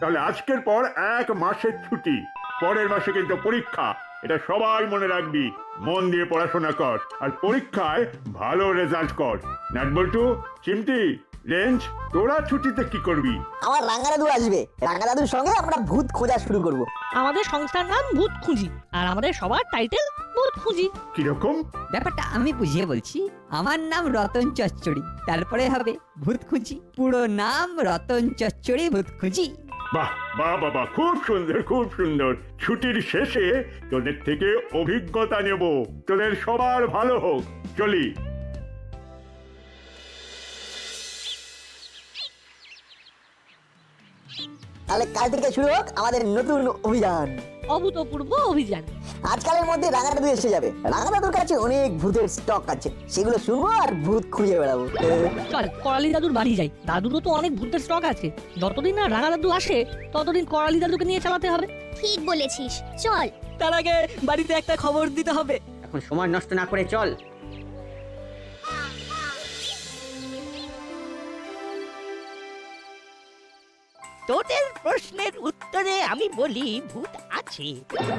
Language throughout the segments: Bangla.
তাহলে আজকের পর 1 মাসের ছুটি। পরের মাসে কিন্তু পরীক্ষা, এটা সবাই মনে রাখবি। মন দিয়ে পড়াশোনা কর আর পরীক্ষায় ভালো রেজাল্ট কর। নাটবল্টু, চিমটি, রেঞ্জ, তোরা ছুটিতে কি করবি? আমার রাঙা দাদু আসবে, রাঙা দাদুর সঙ্গে আমরা ভূত খোঁজা শুরু করব। আমাদের সংস্থার নাম ভূত খুঁজি, আর আমাদের সবার টাইটেল ভূত খুঁজি। কিরকম? ব্যাপারটা আমি বুঝিয়ে বলছি। আমার নাম রতন চচ্চড়ি, তারপরে হবে ভূত খুঁজি। পুরো নাম রতন চচ্চড়ি ভূত খুঁজি। বাহ বাহ বাবা, খুব সুন্দর খুব সুন্দর। ছুটির শেষে তোদের থেকে অভিজ্ঞতা নেব, তোদের সবার ভালো হোক। চলি। তাহলে কাল থেকে শুরু হোক আমাদের নতুন অভিযান। অভূতপূর্ব অভিযান। আজকালের মধ্যে রাঙা দাদু এসে যাবে। রাঙা দাদুর কাছে অনেক ভূতের স্টক আছে, সেগুলো শুনবো আর ভূত খুঁজে বেড়াবো। চল করালি দাদুর বাড়ি যাই, দাদুরও তো অনেক ভূতের স্টক আছে। যতদিন না রাঙা দাদু আসে ততদিন করালি দাদুকে নিয়ে চালাতে হবে। ঠিক বলেছিস, চল। তার আগে বাড়িতে একটা খবর দিতে হবে। এখন সময় নষ্ট না করে চল। তোদের প্রশ্নের উত্তরে আমি বলি ভূত আছে,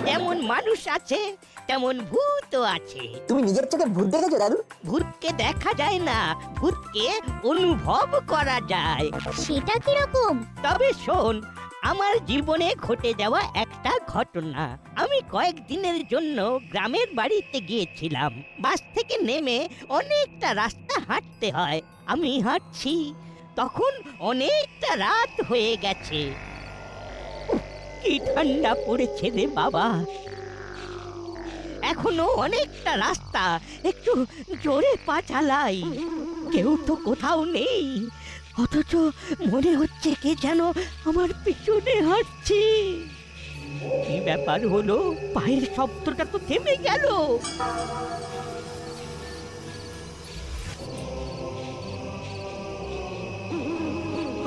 যেমন মানুষ আছে তেমন ভূতও আছে। তুমি নিজের চোখে ভূত দেখেছো দাদু? ভূতকে দেখা যায় না, ভূতকে অনুভব করা যায়। সেটা কিরকম? তবে শোন, আমার জীবনে ঘটে যাওয়া একটা ঘটনা। আমি কয়েকদিনের জন্য গ্রামের বাড়িতে গিয়েছিলাম। বাস থেকে নেমে অনেকটা রাস্তা হাঁটতে হয়। আমি হাঁটছি, তখন অনেকটা রাত হয়ে গেছে। উফ, কি ঠান্ডা পড়েছে রে বাবা। এখনো অনেকটা রাস্তা, একটু জোরে পা চালাই। কেউ তো কোথাও নেই, অথচ মনে হচ্ছে কে যেন আমার পিছনে হাঁটছে। কি ব্যাপার হলো? পায়ের শব্দটা তো থেমে গেল।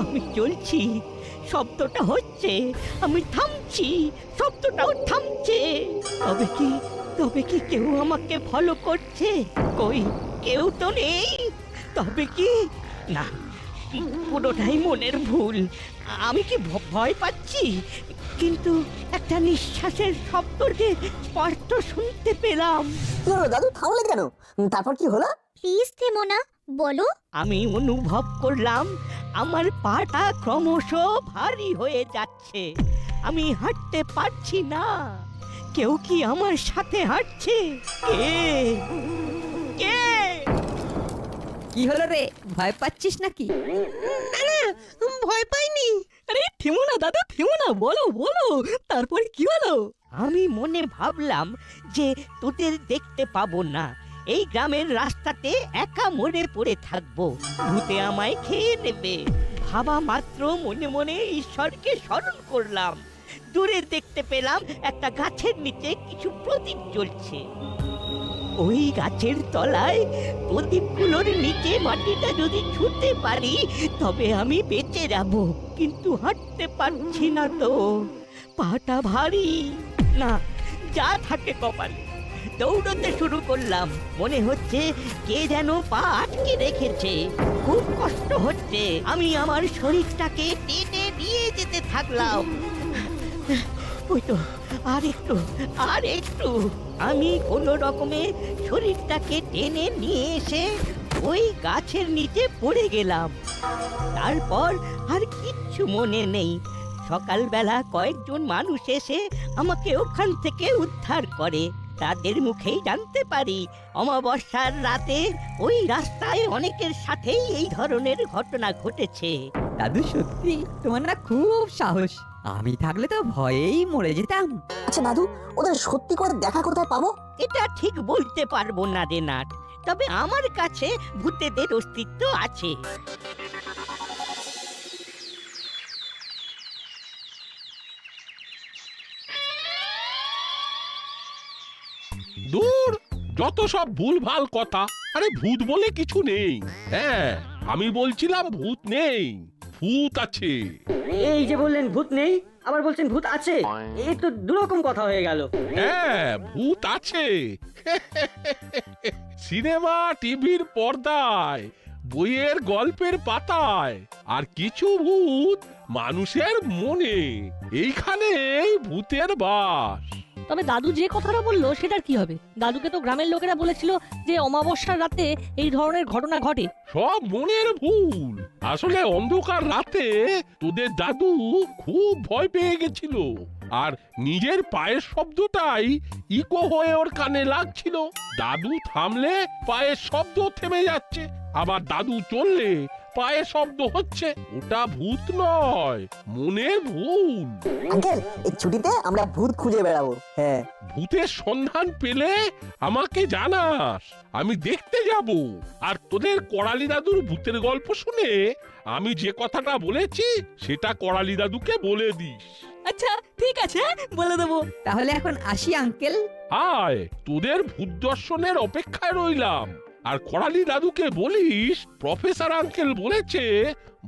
আমি চলছি, শব্দটা হচ্ছে, আমি থামছি, শব্দটাও থামছে। তবে কি কেউ আমাকে ফলো করছে? কই, কেউ তো নেই। তবে কি না, পুরোটাই মনের ভুল। আমি কি ভয় পাচ্ছি? কিন্তু একটা নিঃশ্বাসের শব্দকে স্পষ্ট শুনতে পেলাম। কি হলো দাদু, থামলে কেন? তারপর কি হলো? প্লিজ থেমো না, বলো। আমি অনুভব করলাম আমার পাটা ক্রমশ ভারী হয়ে যাচ্ছে। আমি হাঁটতে পারছি না। কেউ কি আমার সাথে হাঁটছে? কে কে? কি হলো রে, ভয় পাচ্ছিস নাকি? ভয় পাইনি। আরে থেমো না দাদু, থেমো না, বলো বলো, তারপর কি হলো? আমি মনে ভাবলাম যে তোদের দেখতে পাবো না, এই গ্রামের রাস্তাতে একা মরে পড়ে থাকবো, ভূতে আমায় খেয়ে নেবে। ভাবা মাত্র মনে মনে ঈশ্বরকে স্মরণ করলাম। দূরে দেখতে পেলাম একটা গাছের নিচে কিছু প্রদীপ জ্বলছে। ওই গাছের তলায় প্রদীপগুলোর নিচে মাটিটা যদি ছুঁতে পারি তবে আমি বেঁচে যাব, কিন্তু হাঁটতে পারছি না তো, পাটা ভারী। না, যা থাকে কপালে। দৌড়তে শুরু করলাম। মনে হচ্ছে কে যেন পা আটকে রেখেছে। খুব কষ্ট হচ্ছে। আমি আমার শরীরটাকে টেনে নিয়ে যেতে থাকলাম। ওই তো, আর একটু। আমি কোনো রকমে শরীরটাকে টেনে নিয়ে এসে ওই গাছের নিচে পড়ে গেলাম। তারপর আর কিচ্ছু মনে নেই। সকালবেলা কয়েকজন মানুষ এসে আমাকে ওখান থেকে উদ্ধার করে। তাদের মুখেই জানতে পারি অমাবস্যার রাতে ওই রাস্তায় অনেকের সাথেই এই ধরনের ঘটনা ঘটেছে। দাদু সত্যি তোমার না খুব সাহস। আমি থাকলে তো ভয়েই মরে যেতাম। আচ্ছা দাদু, ওদের সত্যি করে দেখা কোথায় পাবো? এটা ঠিক বলতে পারবো না রে নাট, তবে আমার কাছে ভূতেদের অস্তিত্ব আছে। দূর, যত সব ভুলভাল কথা। আরে ভূত বলে কিছু নেই। হ্যাঁ, আমি বলছিলাম ভূত নেই, ভূত আছে। এই যে বললেন ভূত নেই, আবার বলছেন ভূত আছে, এই তো দুরকম কথা হয়ে গেল। হ্যাঁ, ভূত আছে। সিনেমা টিভির পর্দায় বইয়ের গল্পের পাতায়, আর কিছু ভূত মানুষের মনে। এইখানেই ভূতের বাস। তবে দাদু যে কথাটা বললো সেটার কি হবে? দাদুকে তো গ্রামের লোকেরা বলেছিল যে অমাবস্যার রাতে এই ধরনের ঘটনা ঘটে। সব মনের ভুল। আসলে অন্ধকার রাতে তোদের দাদু খুব ভয় পেয়ে গেছিল, আর নিজের পায়ের শব্দটাই ইকো হয়ে ওর কানে লাগছিল। দাদু থামলে পায়ের শব্দ থেমে যাচ্ছে, আবার দাদু চললে পায়ের শব্দ হচ্ছে। ওটা ভূত নয়, মনের ভুল। আঙ্কেল এই ছুটিতে আমরা ভূত খুঁজে বেড়াবো। হ্যাঁ, ভূতের সন্ধান পেলে আমাকে জানাস, আমি দেখতে যাব। আর তোদের করালি দাদুর ভূতের গল্প শুনে আমি যে কথাটা বলেছি সেটা করালি দাদুকে বলে দিস। আচ্ছা ঠিক আছে, বলে দেবো। তাহলে এখন আসি আঙ্কেল। আয়, তোদের ভূত দর্শনের অপেক্ষায় রইলাম। আর করালি দাদুকে বলিস প্রফেসর আঙ্কেল বলেছে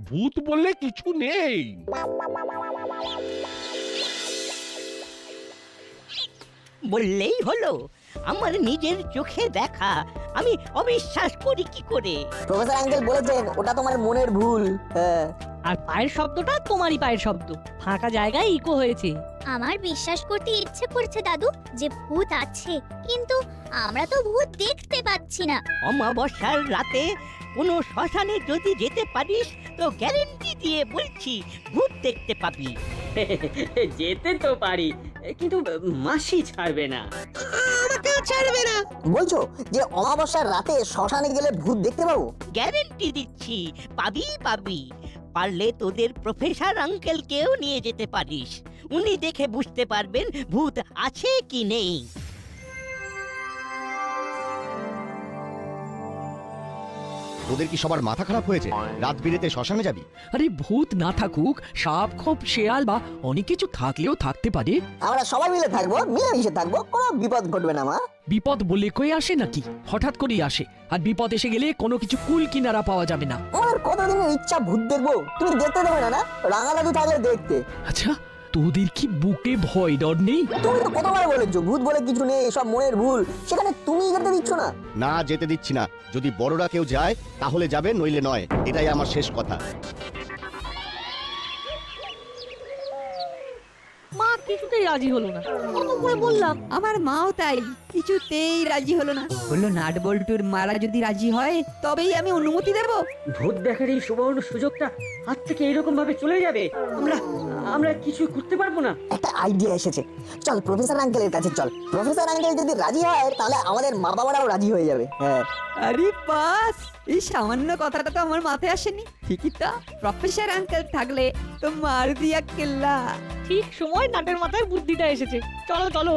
ভূত বললে কিছু নেই। বললেই হলো, আমার নিজের চোখে দেখা আমি অবিশ্বাস করি কি করে? প্রফেসর আঙ্কেল বলেছেন ওটা তোমার মনের ভুল। হ্যাঁ, আর পায়ের শব্দটা তোমারই পায়ের শব্দ, ফাঁকা জায়গায় ইকো হয়েছে। আমার বিশ্বাস করতে ইচ্ছে করছে দাদু যে ভূত আছে, কিন্তু আমরা তো ভূত দেখতে পাচ্ছি না। অমাবস্যার রাতে কোনো শ্মশানে যদি যেতে পারিস তো গ্যারেন্টি দিয়ে বলছি ভূত দেখতে পাবি। যেতে তো পারি, কিন্তু মাসি ছাড়বে না। বলছো যে অমাবস্যার রাতে শ্মশানে গেলে ভূত দেখতে পাবো? গ্যারেন্টি দিচ্ছি, পাবি পাবি। পারলে তোদের প্রফেসর আঙ্কেলকেও নিয়ে যেতে পারিস, উনি দেখে বুঝতে পারবেন ভূত আছে কি নেই। তোদের কি সবার মাথা খারাপ হয়েছে? রাত বিরেতে শ্মশানে যাবি? আরে ভূত না থাকুক, সাপ খোপ শেয়াল বা অনেক কিছু থাকলেও থাকতে পারে। আমরা সবাই মিলে থাকবো, মিলেমিশে থাকবো, কোনো বিপদ ঘটবে না। মা, বিপদ বলে কই আসে নাকি? হঠাৎ করেই আসে, আর বিপদ এসে গেলে কোনো কিছু কুল কিনারা পাওয়া যাবে না। আমার কতদিনের ইচ্ছা ভূত দেখবো, তুমি দেখতে দেবে না? না, রাঙা দাদু থাকলে দেখতে। আচ্ছা, তোদের কি বুকে ভয় ডর নেই? তুমি তো কতবার বলেছো ভূত বলে কিছু নেই, সব মনের ভুল। সেখানে তুমি যেতে দিচ্ছ না। না, যেতে দিচ্ছি না। যদি বড়রা কেউ যায় তাহলে যাবে, নইলে নয়। এটাই আমার শেষ কথা। মা কিছুতেই রাজি হলো না, কত করে বললাম। আমার মাও তাই, কিছুতেই রাজি হলো না। বললো নাট বল্টুর মারা যদি রাজি হয় তবেই আমি অনুমতি দেব। ভূত দেখার এই সুবর্ণ সুযোগটা হাত থেকে এরকম ভাবে চলে যাবে, আমরা কিছু করতে পারবো না। একটা আইডিয়া এসেছে, চল প্রফেসর আঙ্কেলের কাছে চল। প্রফেসর আঙ্কেল যদি রাজি হয় তাহলে আমাদের মা বাবারাও রাজি হয়ে যাবে। হ্যাঁ, আরে বাস, এই সামান্য কথাটা তো আমার মাথায় আসেনি। ঠিকই তো, প্রফেসর আঙ্কেল থাকলে তো মার দিয়া কেল্লা। ঠিক সময় নাটের মাথায় বুদ্ধিটা এসেছে। চলো চলো।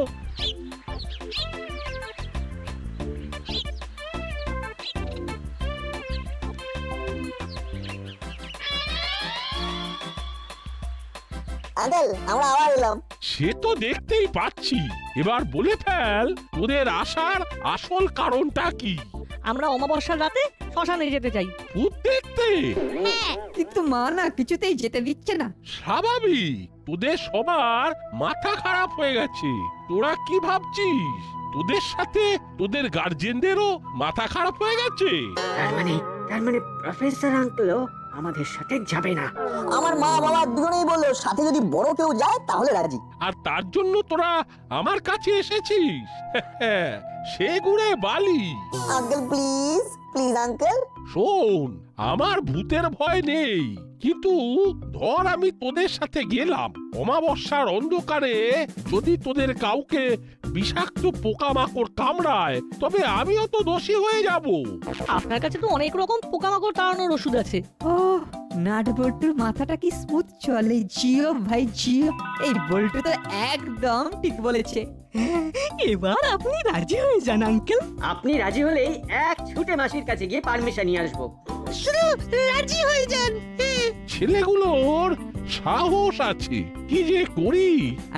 আঙ্কেল আমরা আবার এলাম। সে তো দেখতেই পাচ্ছি। এবার বলে ফেল তোদের আসার আসল কারণটা কি? আমরা অমাবস্যার রাতে শ্মশানে যেতে চাই। ভূত দেখতে? কিন্তু মা না কিছুতেই যেতে দিচ্ছে না। স্বাভাবিক, তোদের সবার মাথা খারাপ হয়ে গেছে। তোরা কি ভাবছিস তোদের সাথে তোদের গার্জেনদেরও মাথা খারাপ হয়ে গেছে? তার মানে প্রফেসর আঙ্কেলও আমাদের সাথে যাবে না। আমার মা বাবা দুজনেই বললো সাথে যদি বড় কেউ যায় তাহলে রাজি। আর তার জন্য তোরা আমার কাছে এসেছিস? সে গুড়ে বালি। Uncle please please uncle. শোন, আমার ভূতের ভয় নেই, কিন্তু ধর আমি তোদের সাথে গেলাম, অমাবস্যার অন্ধকারে যদি তোদের কাউকে বিষাক্ত পোকামাকড় কামড়ায় তবে আমিও তো দোষী হয়ে যাব। আপনার কাছে তো অনেক রকম পোকামাকড় তাড়ানোর ওষুধ আছে। ও, নাট বল্টুর মাথাটা কি স্মুথ চলে। জিও ভাই জিও, এই বল্টু তো একদম ঠিক বলেছে। এবার আপনি রাজি হয়ে যান আঙ্কেল। আপনি রাজি হলেই এক ছুটে মাসির কাছে গিয়ে পারমিশন নিয়ে আসবো। রাজি হয়ে যান। ছেলেগুলোর সাহস আছে, কি যে করি।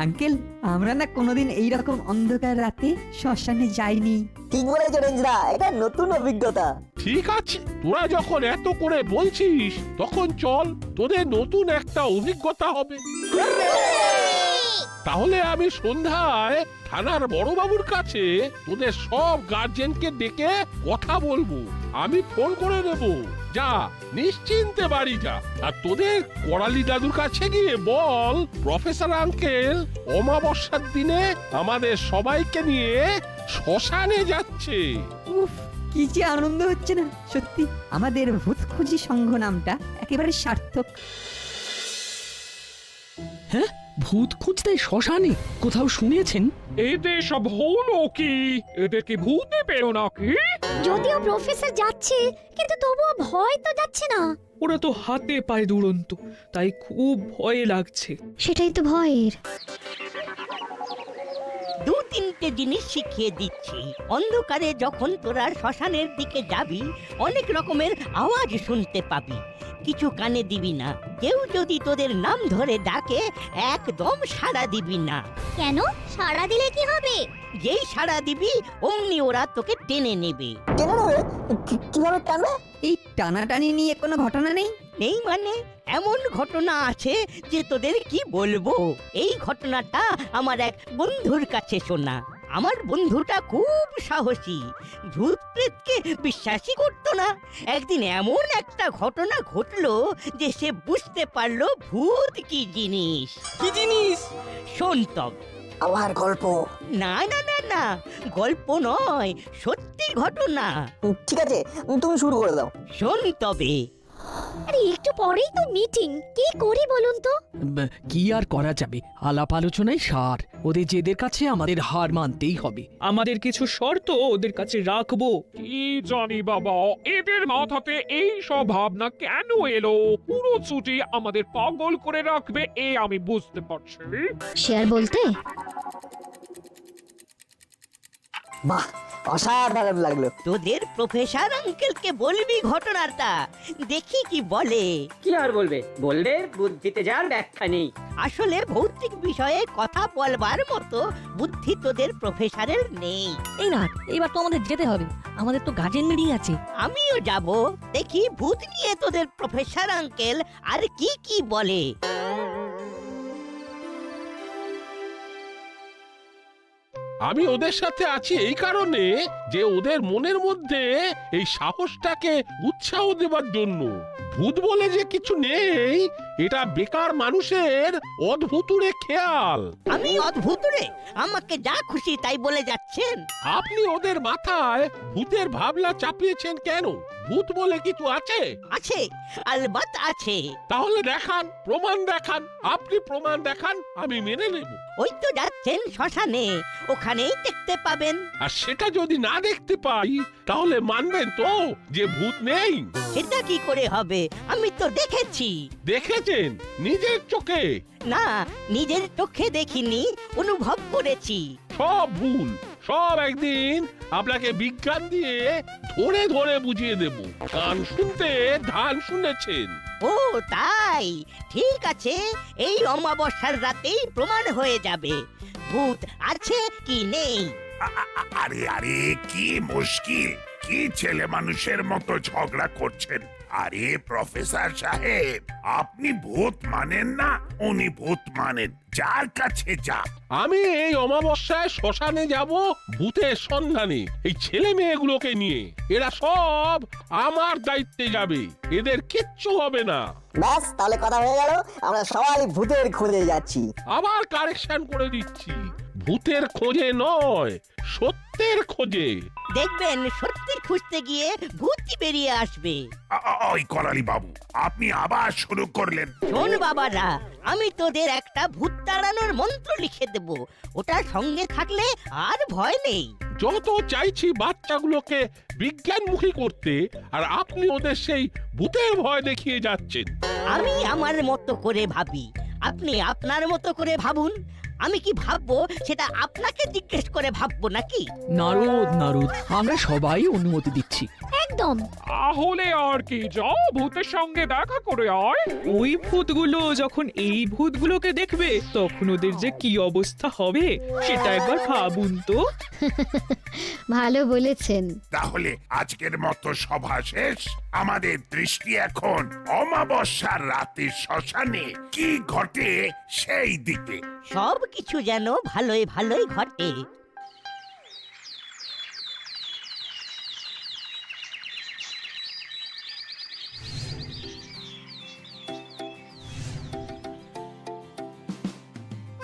আঙ্কেল, আমরা না কোনোদিন এইরকম অন্ধকার রাতে শ্মশানে যাইনি। ঠিক বলেছো রেঞ্জরা, এটা নতুন অভিজ্ঞতা। ঠিক আছে, তোরা যখন এত করে বলছিস তখন চল, তোদের নতুন একটা অভিজ্ঞতা হবে। তাহলে আমি সন্ধ্যায় থানার বড়বাবুর কাছে তোদের সব গার্জেনকে ডেকে কথা বলবো। আমি ফোন করে নেব, যা নিশ্চিন্তে বাড়ি যা। আর তোদের করালি দাদুর কাছে গিয়ে বল প্রফেসর আঙ্কেল অমাবস্যার দিনে আমাদের সবাইকে নিয়ে শ্মশানে যাচ্ছে। উফ, কি যে আনন্দ হচ্ছে না সত্যি। আমাদের ভূত খুঁজি সংঘ নামটা একেবারে সার্থক। হ্যাঁ, ভূত খুঁজতে শ্মশানে কোথাও শুনেছেন? এদের সব হলো কি? এদেরকে ভূতে পেও নাকি? যদিও প্রফেসর যাচ্ছে কিন্তু তবুও ভয় তো যাচ্ছে না। ওরা তো হাতে পায়ে দুরন্ত, তাই খুব ভয় লাগছে। সেটাই তো ভয়ের। দু তিনটে জিনিস শিখিয়ে দিচ্ছি। অন্ধকারে যখন তোরা শ্মশানের দিকে যাবি অনেক রকমের আওয়াজ শুনতে পাবি, কিছু কানে দিবি না। কেউ যদি তোদের নাম ধরে ডাকে একদম সাড়া দিবি না। কেন? সাড়া দিলে কি হবে? যেই সাড়া দিবি অমনি ওরা তোকে টেনে নেবে। টেনে নেবে? কিভাবে টানবে? এই টানাটানি নিয়ে কোনো ঘটনা নেই? নেই মানে এমন ঘটনা আছে যে তোদের কি বলবো। এই ঘটনাটা আমার এক বন্ধুর কাছে শোনা। আমার বন্ধুটা খুব সাহসী, ভূত প্রেতকে বিশ্বাসই করতো না। একদিন এমন একটা ঘটনা ঘটলো যে সে বুঝতে পারলো ভূত কি জিনিস। কি জিনিস? শোন তবে। আবার গল্প? না না না না, গল্প নয়, সত্যি ঘটনা। ঠিক আছে, তুমি শুরু করে দাও। শোন তবে। আরে একটু পরেই তো মিটিং, কি করি বলুন তো? কি আর করা যাবে, আলাপ আলোচনায় সার। ওদের জেদের কাছে আমাদের হার মানতেই হবে। আমাদের কিছু শর্ত ওদের কাছে রাখবো। কি জানি বাবা, এদের মাথাতে এই সব ভাবনা কেন এলো? পুরো ছুটি আমাদের পাগল করে রাখবে এ আমি বুঝতে পারছি। শেয়ার বলতে বাহ, অসাধারণ লাগলো। তোদের প্রফেসর আঙ্কেলকে বলবি ঘটনাটা, দেখি কি বলে। কি আর বলবে? বললে বুদ্ধিতে যার ব্যাখ্যা নেই। আসলে ভৌতিক বিষয়ে কথা বলবার মতো বুদ্ধি তোদের প্রফেসরের নেই। এই না, এবার তো আমাদের যেতে হবে, আমাদের তো গার্জেন মিটিং আছে। আমিও যাব, দেখি ভূত নিয়ে তোদের প্রফেসর আঙ্কেল আর কি কি বলে। আমি ওদের সাথে আছি এই কারণে যে ওদের মনের মধ্যে এই সাহসটাকে উৎসাহ দেবার জন্য। ভূত বলে যে কিছু নেই এটা বেকার মানুষের অদ্ভুতুরে খেয়াল। আমি অদ্ভুত রে? আমাকে যা খুশি তাই বলে যাচ্ছেন। আপনি ওদের মাথায় ভূতের ভাবনা চাপিয়েছেন কেন? ভূত বলে কিছু আছে? আছে, আলবাত আছে। তাহলে দেখান, প্রমাণ দেখান। আপনি প্রমাণ দেখান, আমি মেনে নেব। ওই তো যাচ্ছেন শ্মশানে, ওখানেই দেখতে পাবেন। আর সেটা যদি না দেখতে পাই তাহলে মানবেন তো যে ভূত নেই? সেটা কি করে হবে? আমি তো দেখেছি। দেখেছেন নিজের চোখে? না, নিজের চোখে দেখিনি, অনুভব করেছি। সব ভুল, সব একদিন আপনাকে বিজ্ঞান দিয়ে ধরে ধরে বুঝিয়ে দেব। কান শুনতে ধান শুনেছেন। ও তাই, ঠিক আছে, এই অমাবস্যার রাতেই প্রমাণ হয়ে যাবে ভূত আছে কি নেই। আরে আরে কি মুশকিল, কি ছেলে মানুষের মতো ঝগড়া করছেন? আরে প্রফেসর সাহেব, আপনি ভূত মানেন না, উনি ভূত মানেন। যার কাছে যা। আমি এই অমাবস্যায় শ্মশানে যাব ভূতের সন্ধানে এই ছেলে মেয়েগুলোকে নিয়ে। এরা সব আমার দায়িত্বে যাবে, এদের কিচ্ছু হবে না। ব্যাস, তাহলে কথা হয়ে গেল, আমরা সবাই ভূতের খোঁজে যাচ্ছি। আবার কারেকশন করে দিচ্ছি, ভূতের খোঁজে নয়, সত্যের খোঁজে। দেখবেন সত্যি খুঁজতে গিয়ে ভূতই বেরিয়ে আসবে। ওই করালি বাবু, আপনি আবার শুরু করলেন। শোন বাবারা, আমি তোদের একটা ভূত তাড়ানোর মন্ত্র লিখে দেব, ওটা সঙ্গে থাকলে আর ভয় নেই। যত চাইছি বাচ্চাগুলোকে বিজ্ঞানমুখী করতে, আর আপনি ওদের সেই ভূতের ভয় দেখিয়ে যাচ্ছেন। আমি আমার মতো করে ভাবি, আপনি আপনার মতো করে ভাবুন। আমি কি ভাববো সেটা আপনাকে জিজ্ঞেস করে ভাববো নাকি? নারদ নারদ, আমরা সবাই অনুমতি দিচ্ছি। একদম। তাহলে আর কি, যাও ভূতের সঙ্গে দেখা করে আয়। ওই ভূতগুলো যখন এই ভূতগুলোকে দেখবে তখন ওদের যে কি অবস্থা হবে সেটা একবার ভাবুন তো। ভালো বলেছেন। তাহলে আজকের মতো সভা শেষ। আমাদের দৃষ্টি এখন অমাবস্যার রাতে শ্মশানে কি ঘটে সেই দিকে। সব কিছু যেন ভালোই ভালোই ঘটে।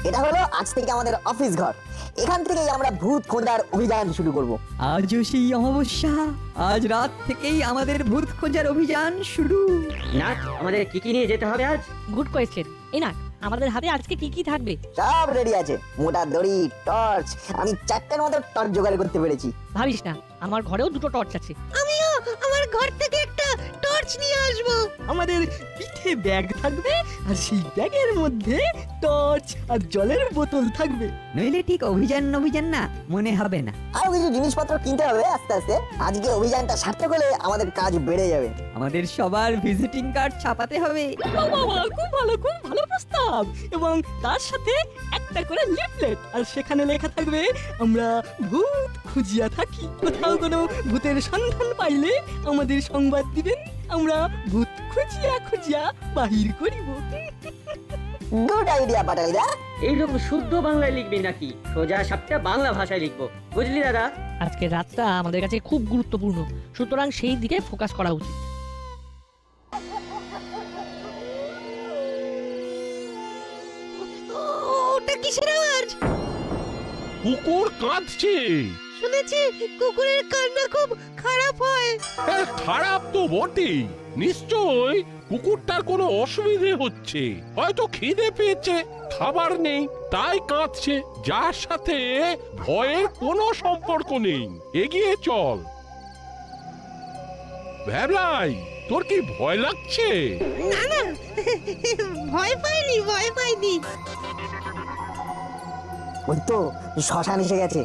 এটা হলো আজ থেকে আমাদের অফিস ঘর। এখান থেকেই আমরা ভূত খোঁজার অভিযান শুরু করব। আজও সেই অমাবস্যা, আজ রাত থেকেই আমাদের ভূত খোঁজার অভিযান শুরু। না, আমাদের কি কি নিয়ে যেতে হবে আজ? Good question. এই না, আমাদের হাতে আজকে কি কি থাকবে? সব রেডি আছে, মোটা দড়ি, টর্চ। আমি 4টার মতো টর্চ জোগাড় করতে পেরেছি। ভাবিস না, আমার ঘরেও 2টো টর্চ আছে। আমিও আমার ঘর থেকে একটা টর্চ নিয়ে আসবো। আমাদের পিঠে ব্যাগ থাকবে আর সেই ব্যাগের মধ্যে টর্চ আর জলের বোতল থাকবে। নইলে ঠিক অভিযান না মনে হবে না। আরো কিছু জিনিসপত্র কিনতে হবে আস্তে আস্তে। আজকে অভিযানটা সার্থক হলে আমাদের কাজ বেড়ে যাবে। আমাদের সবার ভিজিটিং কার্ড ছাপাতে হবে। খুব ভালো প্রস্তাব। এবং তার সাথে একটা করে লিফলেট, আর সেখানে লেখা থাকবে আমরা ভূত খুঁজিয়া থাকি। কোথাও কোনো ভূতের সন্ধান পাইলে আমাদের সংবাদ দিবেন, আমরা ভূত খুঁজিয়া বাহির করিব। গুড আইডিয়া পাটালিদা। এইরকম শুদ্ধ বাংলায় লিখবি নাকি সোজা সাপটা বাংলা ভাষায় লিখবো? বুঝলি দাদা? আজকে রাতটা আমাদের কাছে খুব গুরুত্বপূর্ণ, সুতরাং সেই দিকে ফোকাস করা উচিত। ওটা কিসের আওয়াজ? কুকুর কাঁদছে। শুনেছি কুকুরের কান্না খুব খারাপ হয়। হ্যাঁ, খারাপ তো বটেই। নিশ্চয় কুকুরটার কোনো অসুবিধে হচ্ছে, হয়তো খিদে পেয়েছে, খাবার নেই, তাই কাঁদছে। যার সাথে ভয়ের কোনো সম্পর্ক নেই। এগিয়ে চল। ভ্যাবলাই, তোর কি ভয় লাগছে? না না, ভয় পাইনি। ওই তো শ্মশান এসে গেছে।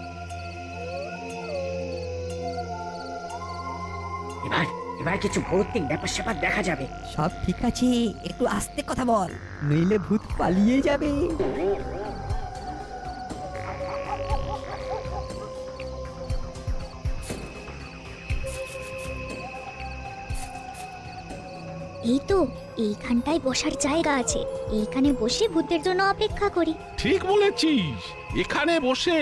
এবার কিছু ভৌতিক ব্যাপার স্যাপার দেখা যাবে। সব ঠিক আছে, একটু আস্তে কথা বল, নইলে ভূত পালিয়ে যাবে। এই তো, এইখানটায় বসার জায়গা আছে। এইখানে বসে ভূতের জন্য অপেক্ষা করি। ঠিক বলেছিস। এখানে বসে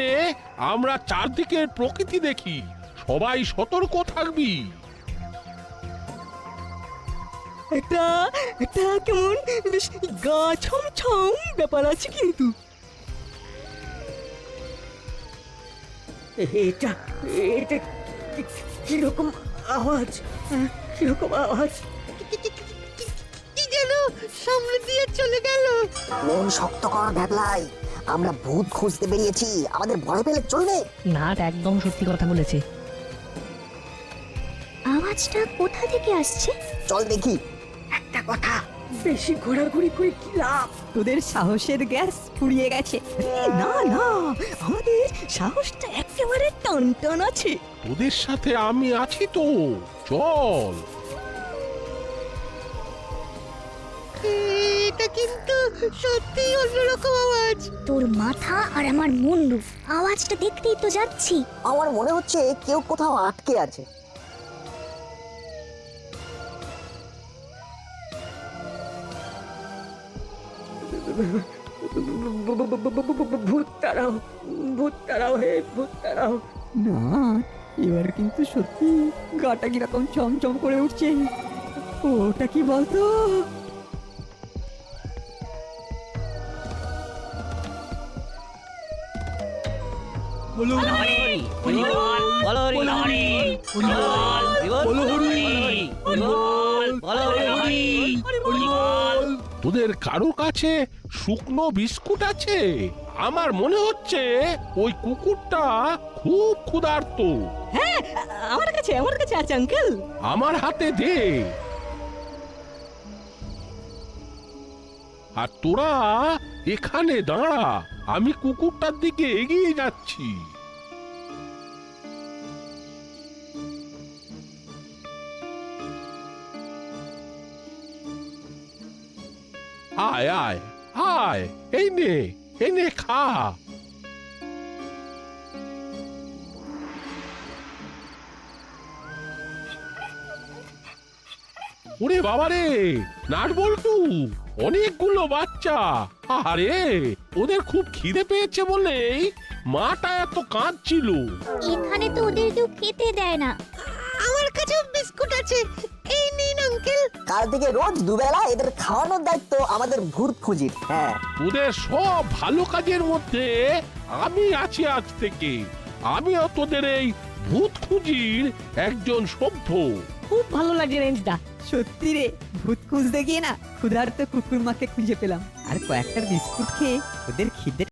আমরা চারদিকের প্রকৃতি দেখি। সবাই সতর্ক থাকবি। এটা কেমন বেশ গা ছমছম ব্যাপার আছে কিন্তু। এটা কিরকম আওয়াজ? কিরকম আওয়াজ? কি যেন সামনে দিয়ে চলে গেল। মন শক্ত কর ভ্যাবলাই, আমরা ভূত খুঁজতে বেরিয়েছি, আমাদের ভয় পেলে চলবে? নাট একদম সত্যি কথা বলেছে। আওয়াজটা কোথা থেকে আসছে? চল দেখি। একটা কথা, বেশি ঘোরাঘুরি করে কি লাভ? তোদের সাহসের গ্যাস ফুরিয়ে গেছে। না, আমাদের সাহসটা একেবারে টান আছে। তোদের সাথে আমি আছি তো, চল। এটা কিন্তু সত্যি অন্যরকম আওয়াজ। তোর মাথা আর আমার মুন্ডু, আওয়াজটা দেখতেই তো যাচ্ছি। আমার মনে হচ্ছে কেউ কোথাও আটকে আছে। ভূত তারাও হে ভূত তারাও। না, এবার কিন্তু সত্যি গাটা কিরকম চমচম করে উঠছে। ওটা কি বলতো? তোদের কারো কাছে শুকনো বিস্কুট আছে? আমার মনে হচ্ছে ওই কুকুরটা খুব ক্ষুধার্ত। হ্যাঁ, আমার কাছে আছে আঙ্কেল। আমার হাতে দে। আর তোরা এখানে দাঁড়া, আমি কুকুরটার দিকে এগিয়ে যাচ্ছি। আয় আয় আয়, এই নে খা। ওরে বাবারে, নাটবল্টু, অনেকগুলো বাচ্চা। আরে, ওদের খুব খিদে পেয়েছে বলেই মাটা এত কাঁদছিল। এখানে তো ওদের কেউ খেতে দেয় না। আমার কাছেও বিস্কুট আছে, এই নিন আঙ্কেল। আঙ্কেল কাল থেকে রোজ দুবেলা এদের খাওয়ানোর দায়িত্ব আমাদের ভূত খুঁজির। হ্যাঁ, তোদের সব ভালো কাজের মধ্যে আমি আছি আজ থেকে। আমিও তোদের এই ভূত খুঁজির একজন সভ্য। খুব ভালো লাগে রেঞ্জদা। সত্যি রে, ভূত খুঁজতে গিয়ে না ক্ষুধার্ত কুকুর মাকে খুঁজে পেলাম, আর কয়েকটা বিস্কুট খেয়ে ওদের খিদে